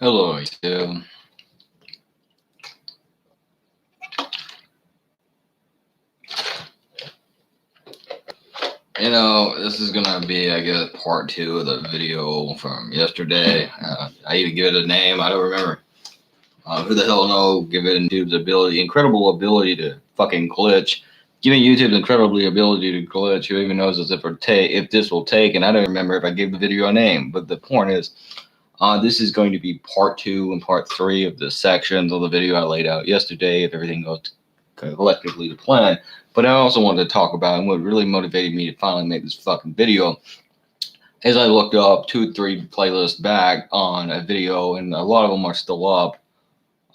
Hello, YouTube. This is gonna be, I guess, part two of the video from yesterday. I even give it a name. I don't remember. Who the hell know? Give it YouTube's incredible ability to fucking glitch. Giving YouTube's incredibly ability to glitch. Who even knows if this will take? And I don't remember if I gave the video a name. But the point is, this is going to be part two and part three of the sections of the video I laid out yesterday. If everything goes collectively to plan. But I also wanted to talk about, and what really motivated me to finally make this fucking video is I looked up 2-3 playlists back on a video, and a lot of them are still up.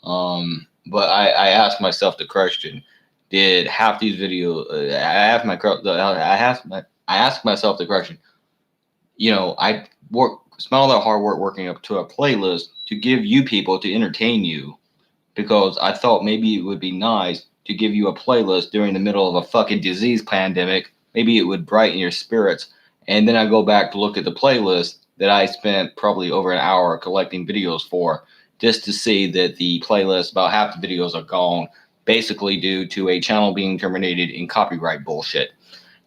But I asked myself the question: did half these videos? I asked myself the question. I spent all that hard work working up to a playlist to give you people to entertain you, because I thought maybe it would be nice to give you a playlist during the middle of a fucking disease pandemic. Maybe it would brighten your spirits. And then I go back to look at the playlist that I spent probably over an hour collecting videos for, just to see that the playlist, about half the videos are gone, basically due to a channel being terminated in copyright bullshit.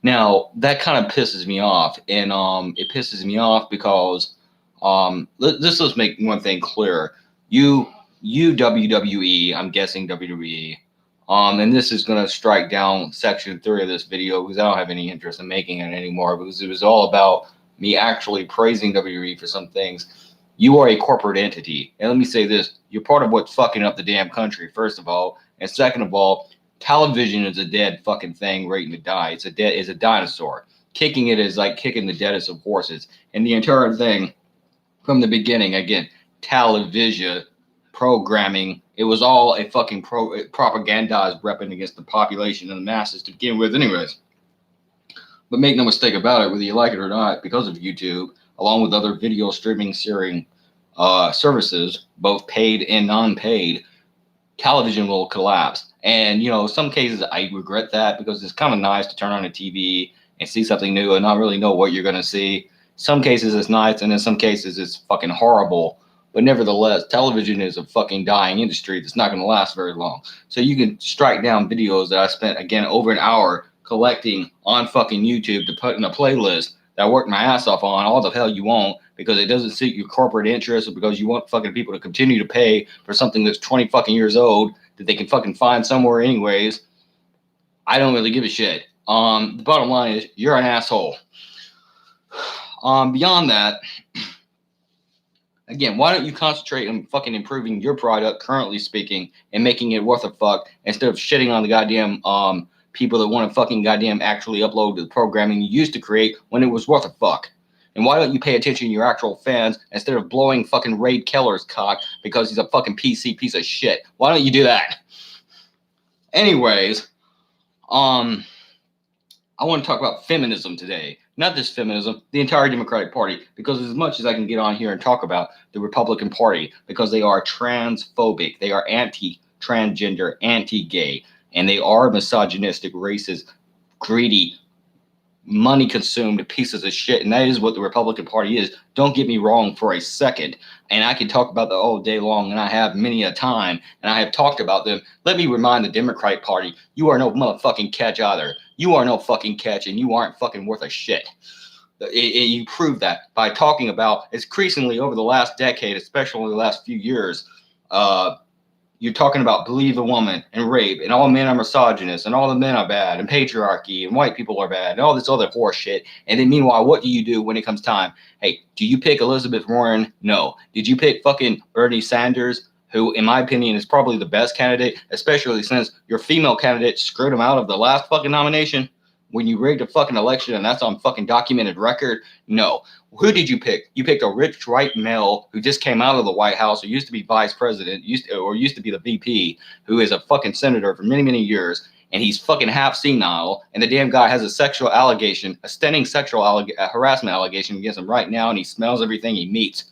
Now, that kind of pisses me off. And it pisses me off because let's make one thing clear. You WWE, I'm guessing WWE, and this is going to strike down section 3 of this video because I don't have any interest in making it anymore, because it was all about me actually praising WWE for some things. You are a corporate entity, and let me say this: you're part of what's fucking up the damn country, first of all, and second of all, television is a dead fucking thing waiting to die. It's a dinosaur. Kicking it is like kicking the deadest of horses, and the entire thing from the beginning, again, television programming, it was all a fucking propagandized weapon against the population and the masses to begin with anyways. But make no mistake about it, whether you like it or not, because of YouTube, along with other video streaming services, both paid and non-paid, television will collapse. And, some cases I regret that, because it's kind of nice to turn on a TV and see something new and not really know what you're going to see. Some cases it's nice, and in some cases it's fucking horrible. But nevertheless, television is a fucking dying industry that's not going to last very long. So you can strike down videos that I spent, again, over an hour collecting on fucking YouTube to put in a playlist that I worked my ass off on all the hell you want, because it doesn't suit your corporate interests, or because you want fucking people to continue to pay for something that's 20 fucking years old that they can fucking find somewhere anyways. I don't really give a shit. The bottom line is, you're an asshole. Beyond that, again, why don't you concentrate on fucking improving your product, currently speaking, and making it worth a fuck, instead of shitting on the goddamn people that want to fucking goddamn actually upload the programming you used to create when it was worth a fuck. And why don't you pay attention to your actual fans instead of blowing fucking Raid Keller's cock because he's a fucking PC piece of shit? Why don't you do that? Anyways, I want to talk about feminism today. Not this feminism, the entire Democratic Party, because as much as I can get on here and talk about the Republican Party, because they are transphobic, they are anti-transgender, anti-gay, and they are misogynistic, racist, greedy, money-consumed pieces of shit, and that is what the Republican Party is. Don't get me wrong for a second, and I can talk about that all day long, and I have many a time, and I have talked about them. Let me remind the Democratic Party, you are no motherfucking catch either. You are no fucking catch, and you aren't fucking worth a shit. You prove that by talking about, increasingly over the last decade, especially the last few years, you're talking about believe a woman and rape, and all men are misogynists, and all the men are bad, and patriarchy, and white people are bad, and all this other horse shit. And then meanwhile, what do you do when it comes time? Hey, do you pick Elizabeth Warren? No. Did you pick fucking Bernie Sanders, who, in my opinion, is probably the best candidate, especially since your female candidate screwed him out of the last fucking nomination when you rigged a fucking election, and that's on fucking documented record? No. Who did you pick? You picked a rich white male who just came out of the White House, who used to be vice president, used to be the VP, who is a fucking senator for many, many years, and he's fucking half senile, and the damn guy has a sexual allegation, a stunning sexual harassment allegation against him right now, and he smells everything he meets.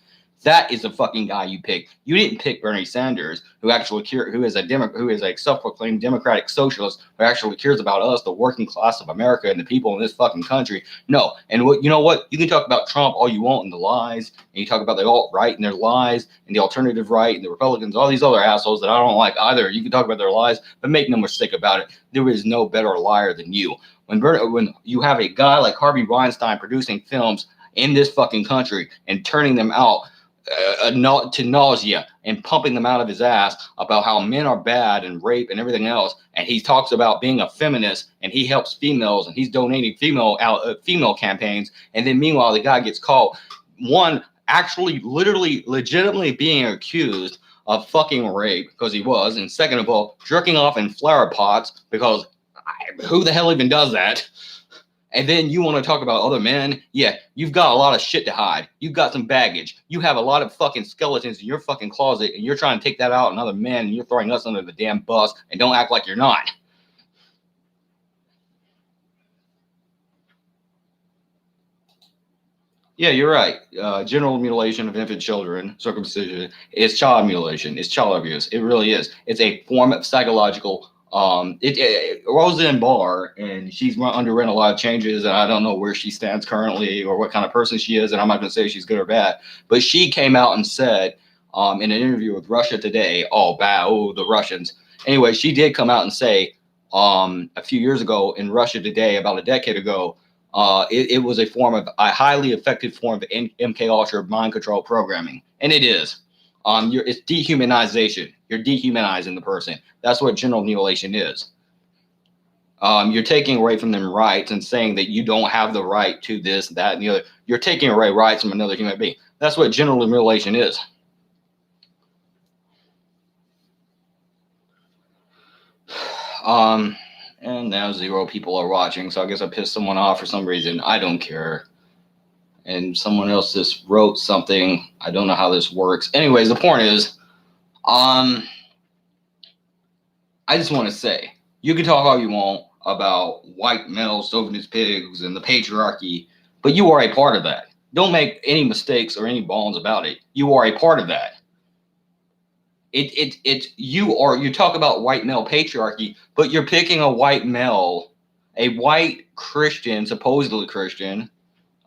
That is the fucking guy you picked. You didn't pick Bernie Sanders, who is a self-proclaimed democratic socialist who actually cares about us, the working class of America, and the people in this fucking country. No, and what you know what? You can talk about Trump all you want and the lies, and you talk about the alt-right and their lies, and the alternative right and the Republicans, all these other assholes that I don't like either. You can talk about their lies, but make no mistake about it, there is no better liar than you. When you have a guy like Harvey Weinstein producing films in this fucking country and turning them out to nausea and pumping them out of his ass about how men are bad and rape and everything else, and he talks about being a feminist and he helps females and he's donating female campaigns, and then meanwhile the guy gets caught, one, actually literally legitimately being accused of fucking rape because he was, and second of all jerking off in flower pots because who the hell even does that? And then you want to talk about other men? Yeah, you've got a lot of shit to hide. You've got some baggage. You have a lot of fucking skeletons in your fucking closet, and you're trying to take that out on other men, and you're throwing us under the damn bus, and don't act like you're not. Yeah, you're right. General mutilation of infant children, circumcision, is child mutilation. It's child abuse. It really is. It's a form of psychological. Roseanne Barr, and she's underwent a lot of changes, and I don't know where she stands currently or what kind of person she is, and I'm not going to say she's good or bad, but she came out and said in an interview with Russia Today, the Russians. Anyway, she did come out and say a few years ago in Russia Today, about a decade ago, it was a highly effective form of MK Ultra mind control programming, and it is. It's dehumanization. You're dehumanizing the person. That's what general mutilation is. You're taking away from them rights and saying that you don't have the right to this, that, and the other. You're taking away rights from another human being. That's what general mutilation is. And now 0 people are watching, so I guess I pissed someone off for some reason. I don't care. And someone else just wrote something. I don't know how this works. Anyways, the point is, I just want to say, you can talk all you want about white male chauvinist pigs and the patriarchy, but you are a part of that. Don't make any mistakes or any bones about it. You are a part of that. You talk about white male patriarchy, but you're picking a white male, a white Christian, supposedly Christian,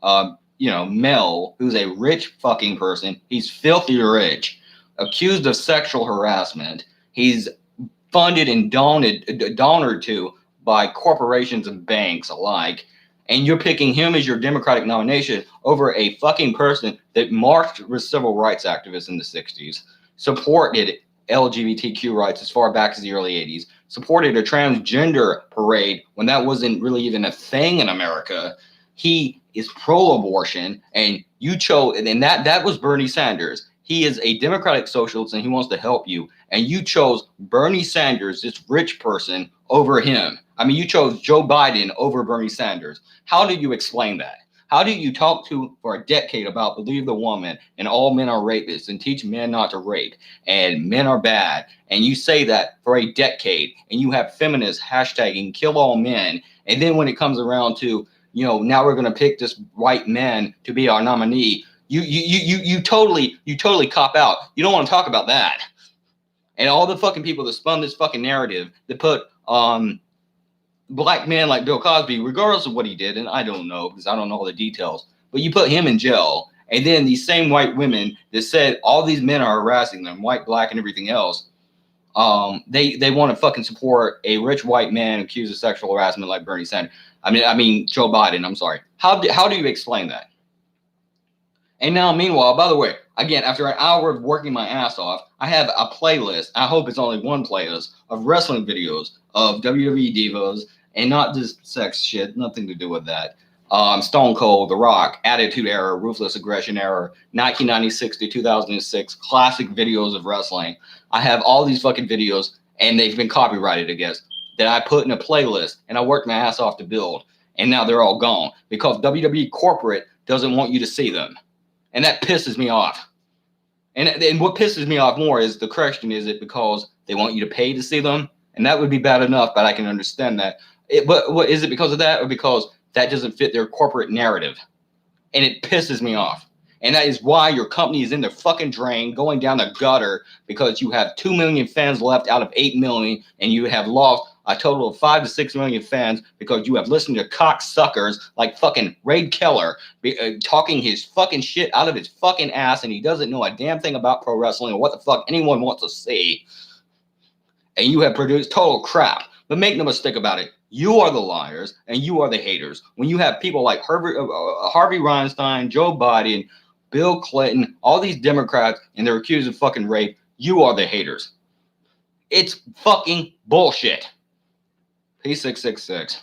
male who's a rich fucking person. He's filthy rich, accused of sexual harassment. He's funded and donored to by corporations and banks alike. And you're picking him as your Democratic nomination over a fucking person that marched with civil rights activists in the 60s, supported LGBTQ rights as far back as the early 80s, supported a transgender parade when that wasn't really even a thing in America. He is pro-abortion, and you chose, and that was Bernie Sanders. He is a Democratic socialist, and he wants to help you. And you chose Bernie Sanders, this rich person, over him. I mean, you chose Joe Biden over Bernie Sanders. How do you explain that? How do you talk to for a decade about believe the woman and all men are rapists and teach men not to rape and men are bad? And you say that for a decade, and you have feminists hashtagging kill all men. And then when it comes around to, now we're going to pick this white man to be our nominee, you totally cop out. You don't want to talk about that. And all the fucking people that spun this fucking narrative that put black men like Bill Cosby, regardless of what he did, and I don't know because I don't know all the details, but you put him in jail, and then these same white women that said all these men are harassing them, white, black, and everything else, they want to fucking support a rich white man accused of sexual harassment like Bernie Sanders. I mean Joe Biden. I'm sorry. How do you explain that? And now, meanwhile, by the way, again, after an hour of working my ass off, I have a playlist. I hope it's only one playlist of wrestling videos of WWE divas and not just sex shit. Nothing to do with that. Stone Cold, The Rock, Attitude Era, Ruthless Aggression Era, 1996 to 2006, classic videos of wrestling. I have all these fucking videos, and they've been copyrighted, I guess, that I put in a playlist, and I worked my ass off to build. And now they're all gone because WWE corporate doesn't want you to see them. And that pisses me off. And what pisses me off more is the question, is it because they want you to pay to see them? And that would be bad enough, but I can understand that. But what is it because of that, or because that doesn't fit their corporate narrative? And it pisses me off. And that is why your company is in the fucking drain, going down the gutter, because you have 2 million fans left out of 8 million, and you have lost a total of 5 to 6 million fans because you have listened to cocksuckers like fucking Ray Keller talking his fucking shit out of his fucking ass, and he doesn't know a damn thing about pro wrestling or what the fuck anyone wants to see. And you have produced total crap. But make no mistake about it, you are the liars and you are the haters. When you have people like Harvey Weinstein, Joe Biden, Bill Clinton, all these Democrats, and they're accused of fucking rape, you are the haters. It's fucking bullshit. P666.